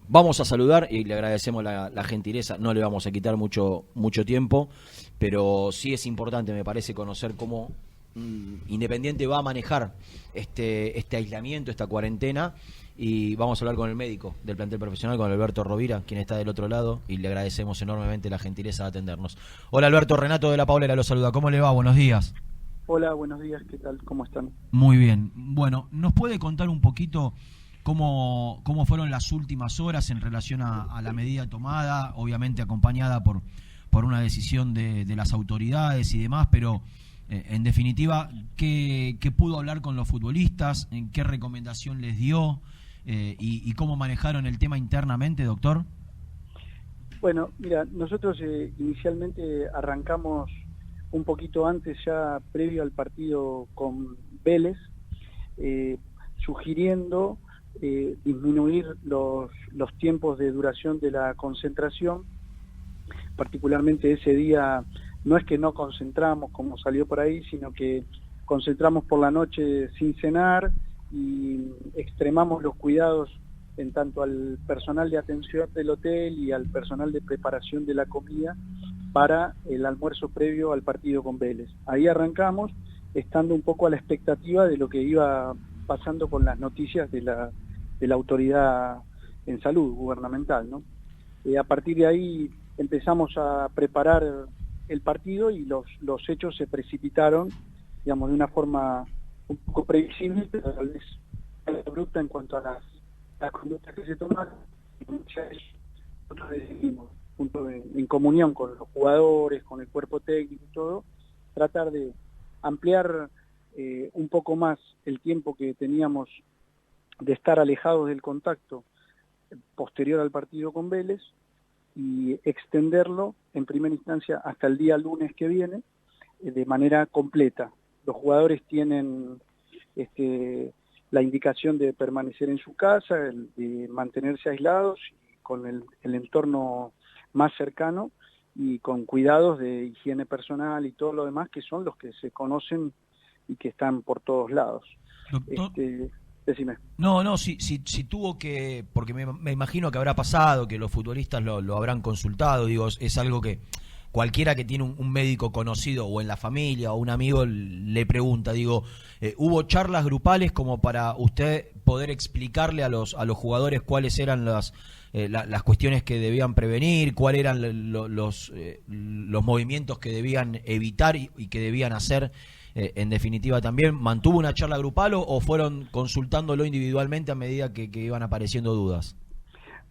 Vamos a saludar y le agradecemos la gentileza, no le vamos a quitar mucho tiempo, pero sí es importante, me parece, conocer cómo Independiente va a manejar este aislamiento, esta cuarentena, y vamos a hablar con el médico del plantel profesional, con Alberto Rovira, quien está del otro lado, y le agradecemos enormemente la gentileza de atendernos. Hola Alberto, Renato de La Paulera lo saluda, ¿cómo le va? Buenos días. Hola, buenos días, ¿qué tal? ¿Cómo están? Muy bien, bueno, ¿nos puede contar un poquito cómo fueron las últimas horas en relación a la medida tomada, obviamente acompañada por una decisión de las autoridades y demás, pero en definitiva, ¿qué pudo hablar con los futbolistas? ¿En qué recomendación les dio? ¿Y cómo manejaron el tema internamente, doctor? Bueno, mira, nosotros inicialmente arrancamos un poquito antes, ya previo al partido con Vélez, sugiriendo disminuir los tiempos de duración de la concentración. Particularmente ese día no es que no concentramos como salió por ahí, sino que concentramos por la noche sin cenar y extremamos los cuidados en tanto al personal de atención del hotel y al personal de preparación de la comida para el almuerzo previo al partido con Vélez. Ahí arrancamos, estando un poco a la expectativa de lo que iba pasando con las noticias de la autoridad en salud gubernamental, ¿no? A partir de ahí empezamos a preparar el partido y los hechos se precipitaron, digamos, de una forma un poco previsible, pero tal vez abrupta en cuanto a las conductas que se tomaron. Nosotros decidimos, en comunión con los jugadores, con el cuerpo técnico y todo, tratar de ampliar un poco más el tiempo que teníamos de estar alejados del contacto posterior al partido con Vélez y extenderlo en primera instancia hasta el día lunes que viene de manera completa. Los jugadores tienen la indicación de permanecer en su casa, de mantenerse aislados con el entorno más cercano y con cuidados de higiene personal y todo lo demás, que son los que se conocen y que están por todos lados. Doctor, Decime. No, si tuvo que, porque me imagino que habrá pasado, que los futbolistas lo habrán consultado, digo, es algo que cualquiera que tiene un médico conocido o en la familia o un amigo le pregunta, digo, ¿hubo charlas grupales como para usted poder explicarle a los jugadores cuáles eran las cuestiones que debían prevenir, cuáles eran los movimientos que debían evitar y que debían hacer? En definitiva también, ¿mantuvo una charla grupal o fueron consultándolo individualmente a medida que iban apareciendo dudas?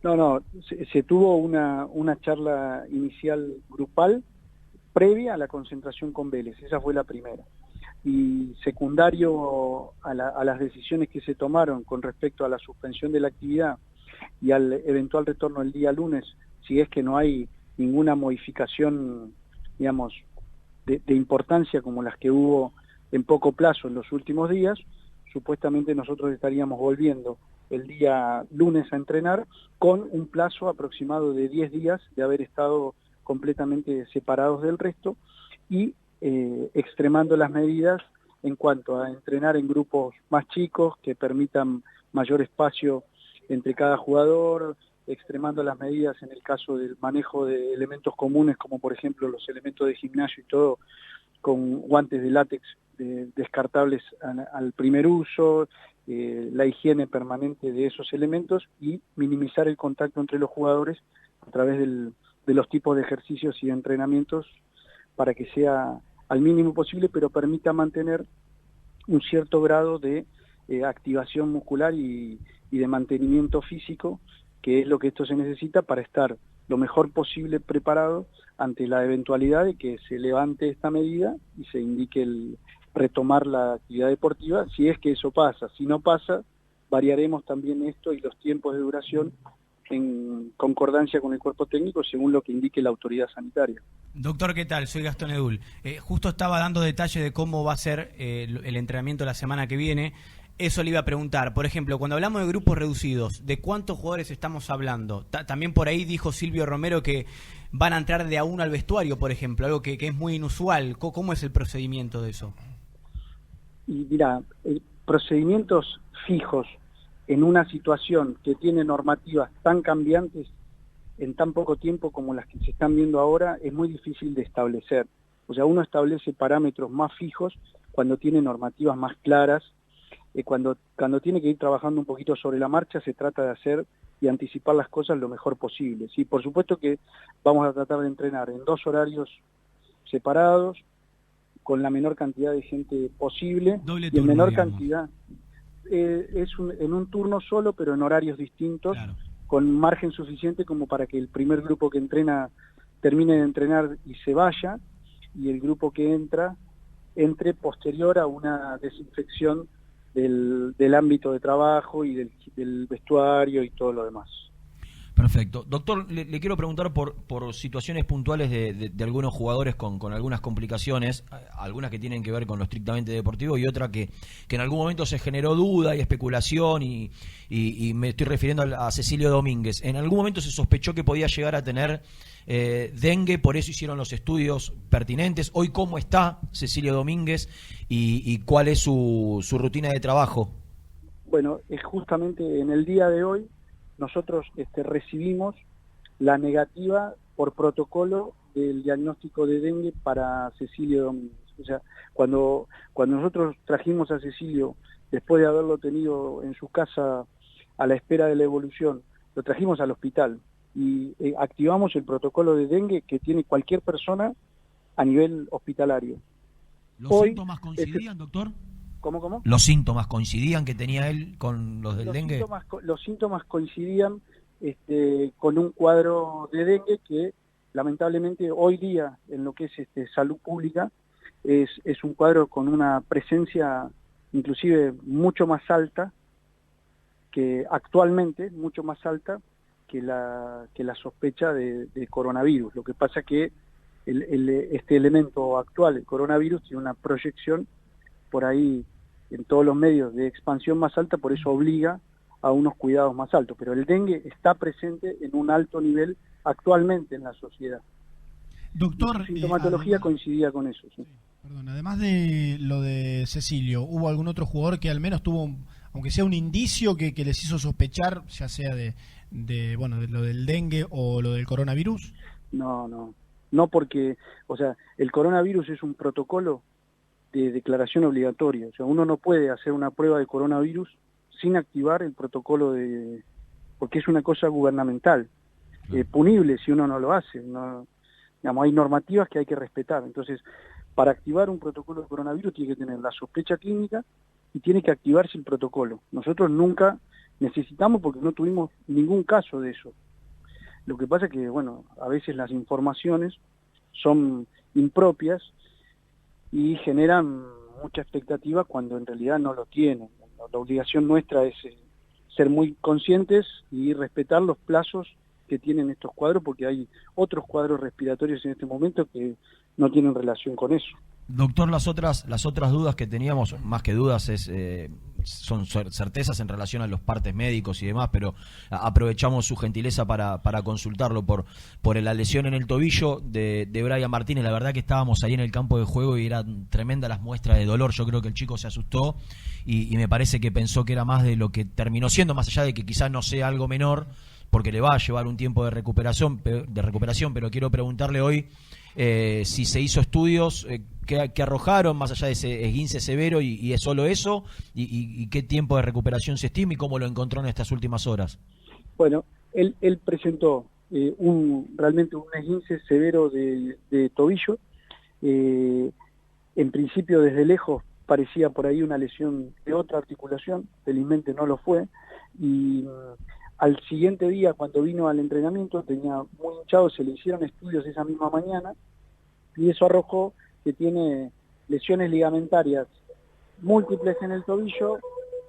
No, se tuvo una charla inicial grupal previa a la concentración con Vélez, esa fue la primera. Y secundario a las decisiones que se tomaron con respecto a la suspensión de la actividad y al eventual retorno el día lunes, si es que no hay ninguna modificación, digamos, de importancia como las que hubo en poco plazo en los últimos días, supuestamente nosotros estaríamos volviendo el día lunes a entrenar con un plazo aproximado de 10 días de haber estado completamente separados del resto y extremando las medidas en cuanto a entrenar en grupos más chicos que permitan mayor espacio entre cada jugador, extremando las medidas en el caso del manejo de elementos comunes como por ejemplo los elementos de gimnasio y todo, con guantes de látex descartables al primer uso, la higiene permanente de esos elementos y minimizar el contacto entre los jugadores a través de los tipos de ejercicios y entrenamientos para que sea al mínimo posible, pero permita mantener un cierto grado de activación muscular y de mantenimiento físico, que es lo que esto se necesita para estar lo mejor posible preparado ante la eventualidad de que se levante esta medida y se indique el retomar la actividad deportiva, si es que eso pasa. Si no pasa, variaremos también esto y los tiempos de duración en concordancia con el cuerpo técnico según lo que indique la autoridad sanitaria. Doctor, ¿qué tal? Soy Gastón Edul. Justo estaba dando detalles de cómo va a ser el entrenamiento la semana que viene. Eso le iba a preguntar. Por ejemplo, cuando hablamos de grupos reducidos, ¿de cuántos jugadores estamos hablando? También por ahí dijo Silvio Romero que van a entrar de a uno al vestuario, por ejemplo, algo que es muy inusual. ¿Cómo es el procedimiento de eso? Y mira, procedimientos fijos en una situación que tiene normativas tan cambiantes en tan poco tiempo como las que se están viendo ahora, es muy difícil de establecer. O sea, uno establece parámetros más fijos cuando tiene normativas más claras. Cuando tiene que ir trabajando un poquito sobre la marcha, se trata de hacer y anticipar las cosas lo mejor posible. Sí, por supuesto que vamos a tratar de entrenar en 2 horarios separados, con la menor cantidad de gente posible, Doble y turno, en menor digamos. cantidad. En un turno solo, pero en horarios distintos, Claro. con margen suficiente como para que el primer grupo que entrena termine de entrenar y se vaya, y el grupo que entre posterior a una desinfección del ámbito de trabajo y del vestuario y todo lo demás. Perfecto. Doctor, le quiero preguntar por situaciones puntuales de algunos jugadores con algunas complicaciones, algunas que tienen que ver con lo estrictamente deportivo y otra que en algún momento se generó duda y especulación y me estoy refiriendo a Cecilio Domínguez. En algún momento se sospechó que podía llegar a tener dengue, por eso hicieron los estudios pertinentes. Hoy, ¿cómo está Cecilio Domínguez y cuál es su rutina de trabajo? Bueno, es justamente en el día de hoy nosotros recibimos la negativa por protocolo del diagnóstico de dengue para Cecilio Domínguez. O sea, cuando nosotros trajimos a Cecilio, después de haberlo tenido en su casa a la espera de la evolución, lo trajimos al hospital y activamos el protocolo de dengue que tiene cualquier persona a nivel hospitalario. ¿Los síntomas coincidían, doctor? ¿Cómo? ¿Los síntomas coincidían que tenía él con los del dengue? Los síntomas coincidían con un cuadro de dengue que lamentablemente hoy día en lo que es salud pública es un cuadro con una presencia inclusive mucho más alta que actualmente, mucho más alta que la sospecha de coronavirus. Lo que pasa que este elemento actual, el coronavirus, tiene una proyección por ahí en todos los medios de expansión más alta, por eso obliga a unos cuidados más altos. Pero el dengue está presente en un alto nivel actualmente en la sociedad. Doctor, la sintomatología además, coincidía con eso. ¿Sí? Perdón, además de lo de Cecilio, ¿hubo algún otro jugador que al menos tuvo, aunque sea un indicio que les hizo sospechar, ya sea de lo del dengue o lo del coronavirus? No porque, o sea, el coronavirus es un protocolo de declaración obligatoria. O sea, uno no puede hacer una prueba de coronavirus sin activar el protocolo porque es una cosa gubernamental, punible si uno no lo hace. No, digamos, hay normativas que hay que respetar. Entonces, para activar un protocolo de coronavirus tiene que tener la sospecha clínica y tiene que activarse el protocolo. Nosotros nunca necesitamos porque no tuvimos ningún caso de eso. Lo que pasa es que, bueno, a veces las informaciones son impropias y generan mucha expectativa cuando en realidad no lo tienen. La obligación nuestra es ser muy conscientes y respetar los plazos que tienen estos cuadros, porque hay otros cuadros respiratorios en este momento que no tienen relación con eso. Doctor, las otras dudas que teníamos, más que dudas, son certezas en relación a los partes médicos y demás, pero aprovechamos su gentileza para consultarlo por la lesión en el tobillo de Brian Martínez. La verdad que estábamos ahí en el campo de juego y eran tremendas las muestras de dolor. Yo creo que el chico se asustó y me parece que pensó que era más de lo que terminó siendo, más allá de que quizás no sea algo menor, porque le va a llevar un tiempo de recuperación, pero quiero preguntarle hoy si se hizo estudios que arrojaron más allá de ese esguince severo y es solo eso, y qué tiempo de recuperación se estima y cómo lo encontró en estas últimas horas. Bueno, él presentó realmente un esguince severo de tobillo. En principio, desde lejos parecía por ahí una lesión de otra articulación, felizmente no lo fue, y al siguiente día, cuando vino al entrenamiento, tenía muy hinchado, se le hicieron estudios esa misma mañana, y eso arrojó que tiene lesiones ligamentarias múltiples en el tobillo,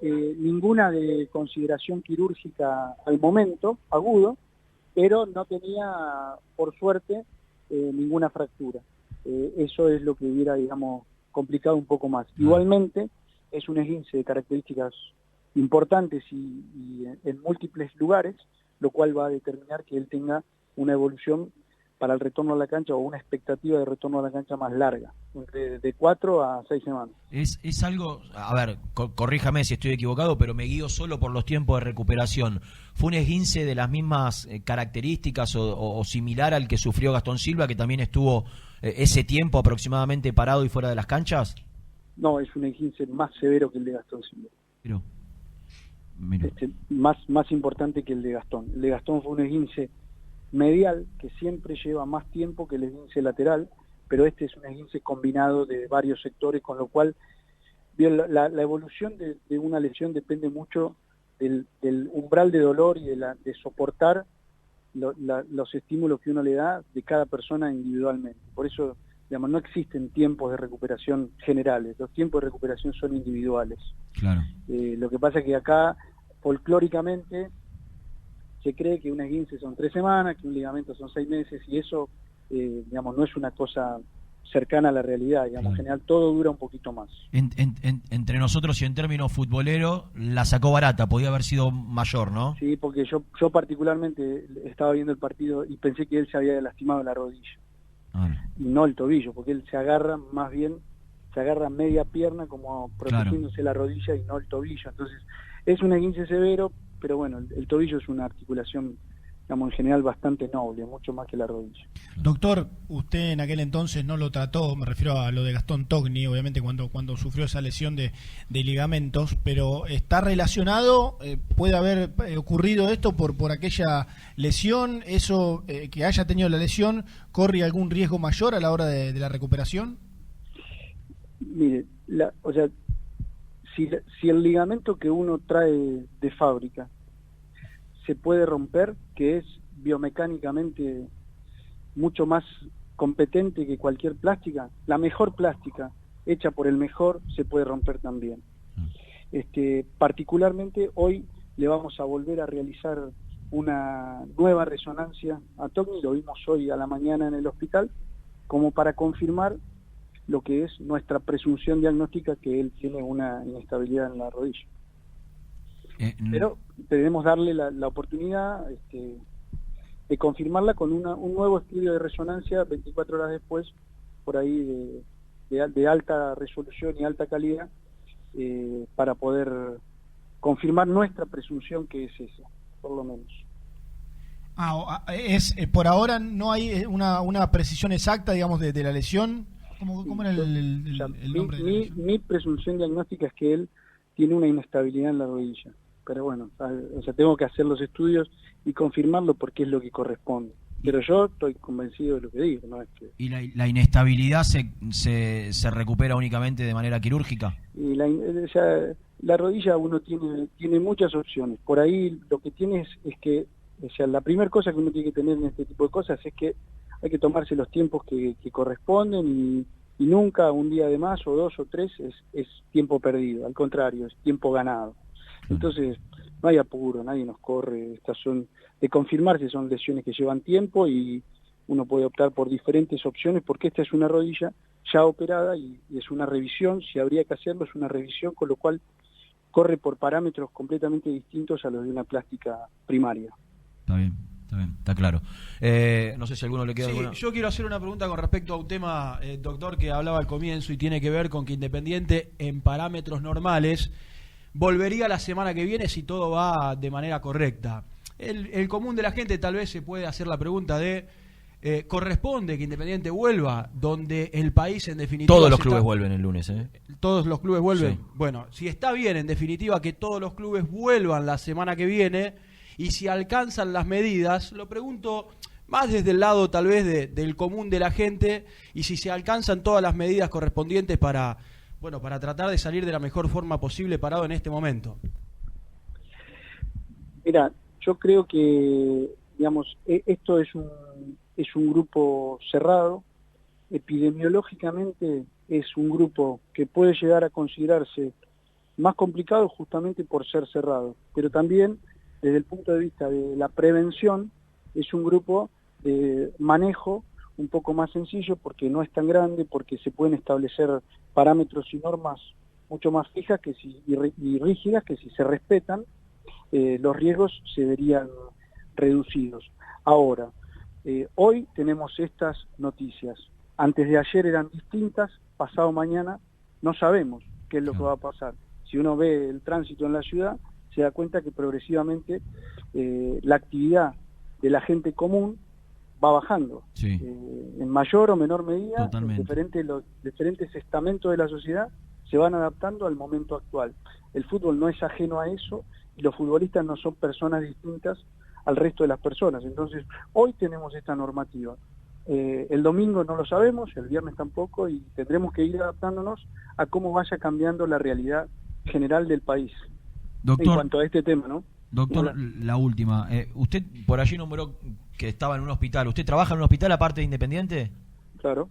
ninguna de consideración quirúrgica al momento, agudo, pero no tenía, por suerte, ninguna fractura. Eso es lo que hubiera, digamos, complicado un poco más. Igualmente, es un esguince de características importantes y en múltiples lugares, lo cual va a determinar que él tenga una evolución para el retorno a la cancha o una expectativa de retorno a la cancha más larga, de 4 a 6 semanas. Es algo, a ver, corríjame si estoy equivocado, pero me guío solo por los tiempos de recuperación. ¿Fue un esguince de las mismas características o similar al que sufrió Gastón Silva, que también estuvo ese tiempo aproximadamente parado y fuera de las canchas? No, es un esguince más severo que el de Gastón Silva. Mira. Más importante que el de Gastón. El de Gastón fue un esguince medial, que siempre lleva más tiempo que el esguince lateral, pero este es un esguince combinado de varios sectores, con lo cual bien, la evolución de una lesión depende mucho del umbral de dolor y de soportar los estímulos que uno le da de cada persona individualmente. Por eso, digamos, no existen tiempos de recuperación generales, los tiempos de recuperación son individuales. Claro. Lo que pasa es que acá, folclóricamente, se cree que un esguince son 3 semanas, que un ligamento son 6 meses, y eso, digamos, no es una cosa cercana a la realidad, digamos, en general todo dura un poquito más. Entre nosotros y en términos futboleros, la sacó barata, podía haber sido mayor, ¿no? Sí, porque yo particularmente estaba viendo el partido y pensé que él se había lastimado la rodilla, y no el tobillo, porque él se agarra media pierna como protegiéndose la rodilla y no el tobillo, entonces es un esguince severo, pero bueno, el tobillo es una articulación, digamos, en general bastante noble, mucho más que la rodilla. Doctor, usted en aquel entonces no lo trató, me refiero a lo de Gastón Togni, obviamente cuando sufrió esa lesión de ligamentos, pero ¿está relacionado? ¿Puede haber ocurrido esto por aquella lesión? ¿Eso que haya tenido la lesión corre algún riesgo mayor a la hora de la recuperación? Mire, o sea, si el ligamento que uno trae de fábrica se puede romper, que es biomecánicamente mucho más competente que cualquier plástica, la mejor plástica hecha por el mejor se puede romper también. Particularmente hoy le vamos a volver a realizar una nueva resonancia a Togni, lo vimos hoy a la mañana en el hospital, como para confirmar lo que es nuestra presunción diagnóstica, que él tiene una inestabilidad en la rodilla. Pero debemos darle la oportunidad de confirmarla con un nuevo estudio de resonancia 24 horas después, por ahí de alta resolución y alta calidad, para poder confirmar nuestra presunción, que es esa, por lo menos. Por ahora no hay una precisión exacta, digamos, de la lesión. ¿Cómo era el nombre de la lesión? Mi presunción diagnóstica es que él tiene una inestabilidad en la rodilla, pero bueno, o sea, tengo que hacer los estudios y confirmarlo porque es lo que corresponde. Pero yo estoy convencido de lo que digo, ¿no? ¿Y la inestabilidad se recupera únicamente de manera quirúrgica? Y la rodilla uno tiene muchas opciones. Por ahí lo que tiene es que, o sea, la primera cosa que uno tiene que tener en este tipo de cosas es que hay que tomarse los tiempos que corresponden, y nunca un día de más o 2 o 3 es tiempo perdido, al contrario, es tiempo ganado. Entonces no hay apuro, nadie nos corre, estas son de confirmarse, son lesiones que llevan tiempo y uno puede optar por diferentes opciones, porque esta es una rodilla ya operada y es una revisión, si habría que hacerlo es una revisión, con lo cual corre por parámetros completamente distintos a los de una plástica primaria. Está bien. Está claro. No sé si a alguno le queda alguna. Yo quiero hacer una pregunta con respecto a un tema, doctor, que hablaba al comienzo y tiene que ver con que Independiente en parámetros normales volvería la semana que viene si todo va de manera correcta. El común de la gente tal vez se puede hacer la pregunta de ¿corresponde que Independiente vuelva donde el país en definitiva... Todos los clubes vuelven el lunes, ¿eh? ¿Todos los clubes vuelven? Sí. Bueno, si está bien en definitiva que todos los clubes vuelvan la semana que viene y si alcanzan las medidas, lo pregunto más desde el lado tal vez del común de la gente, y si se alcanzan todas las medidas correspondientes para tratar de salir de la mejor forma posible parado en este momento. Mira, yo creo que, digamos, esto es un grupo cerrado, epidemiológicamente es un grupo que puede llegar a considerarse más complicado justamente por ser cerrado, pero también desde el punto de vista de la prevención es un grupo de manejo un poco más sencillo, porque no es tan grande, porque se pueden establecer parámetros y normas mucho más fijas y rígidas, que si se respetan, los riesgos se verían reducidos. Ahora, Hoy tenemos estas noticias. Antes de ayer eran distintas, pasado mañana no sabemos qué es lo que va a pasar. Si uno ve el tránsito en la ciudad, se da cuenta que progresivamente la actividad de la gente común va bajando, Sí. En mayor o menor medida. Totalmente. Los diferentes estamentos de la sociedad se van adaptando al momento actual. El fútbol no es ajeno a eso y los futbolistas no son personas distintas al resto de las personas. Entonces, hoy tenemos esta normativa. El domingo no lo sabemos, el viernes tampoco, y tendremos que ir adaptándonos a cómo vaya cambiando la realidad general del país. Doctor, En cuanto a este tema, ¿no? Doctor, Hola. la última. Usted por allí nombró que estaba en un hospital. ¿Usted trabaja en un hospital aparte de Independiente? Claro.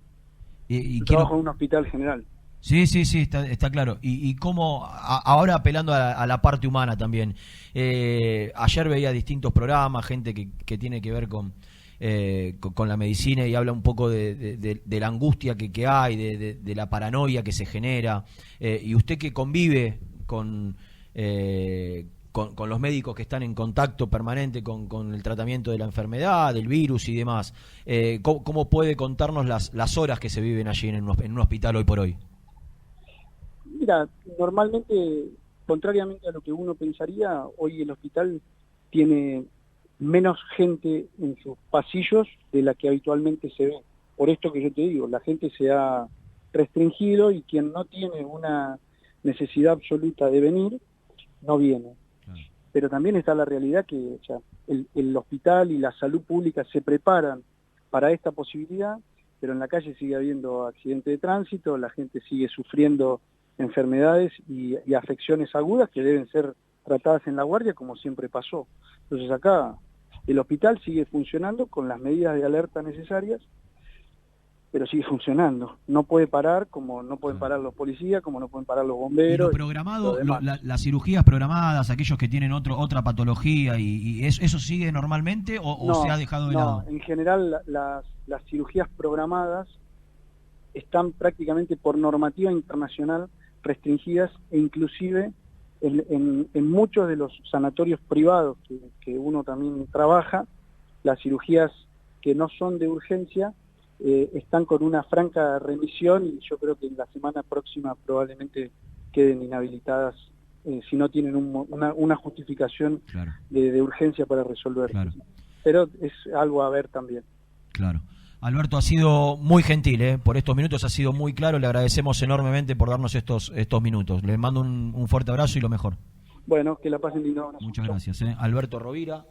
Y Yo quiero- trabajo en un hospital general. Sí, está claro. Y cómo, ahora apelando a la parte humana también, ayer veía distintos programas, gente que tiene que ver con la medicina y habla un poco de la angustia que hay, de la paranoia que se genera. Y usted que convive con los médicos que están en contacto permanente con el tratamiento de la enfermedad, del virus y demás, ¿cómo puede contarnos las horas que se viven allí en un hospital hoy por hoy? Mira, normalmente, contrariamente a lo que uno pensaría, hoy el hospital tiene menos gente en sus pasillos de la que habitualmente se ve. Por esto que yo te digo, la gente se ha restringido y quien no tiene una necesidad absoluta de venir, no viene. Claro. Pero también está la realidad que, o sea, el hospital y la salud pública se preparan para esta posibilidad, pero en la calle sigue habiendo accidentes de tránsito, la gente sigue sufriendo enfermedades y afecciones agudas que deben ser tratadas en la guardia como siempre pasó. Entonces acá el hospital sigue funcionando con las medidas de alerta necesarias, pero sigue funcionando. No puede parar, como no pueden parar los policías, como no pueden parar los Y bomberos. lo programado, lo demás. las cirugías programadas, aquellos que tienen otra patología, y eso sigue normalmente o No, se ha dejado de no, lado? en general las cirugías programadas están prácticamente por normativa internacional restringidas, e inclusive en muchos de los sanatorios privados que uno también trabaja, las cirugías que no son de urgencia están con una franca remisión, y yo creo que en la semana próxima probablemente queden inhabilitadas si no tienen una justificación Claro, de urgencia para resolver. claro, Pero es algo a ver también. claro. Alberto, ha sido muy gentil, por estos minutos ha sido muy claro, le agradecemos enormemente por darnos estos minutos. Le mando un fuerte abrazo y lo mejor. Bueno, que la pasen lindo. Muchas gracias. Alberto Rovira.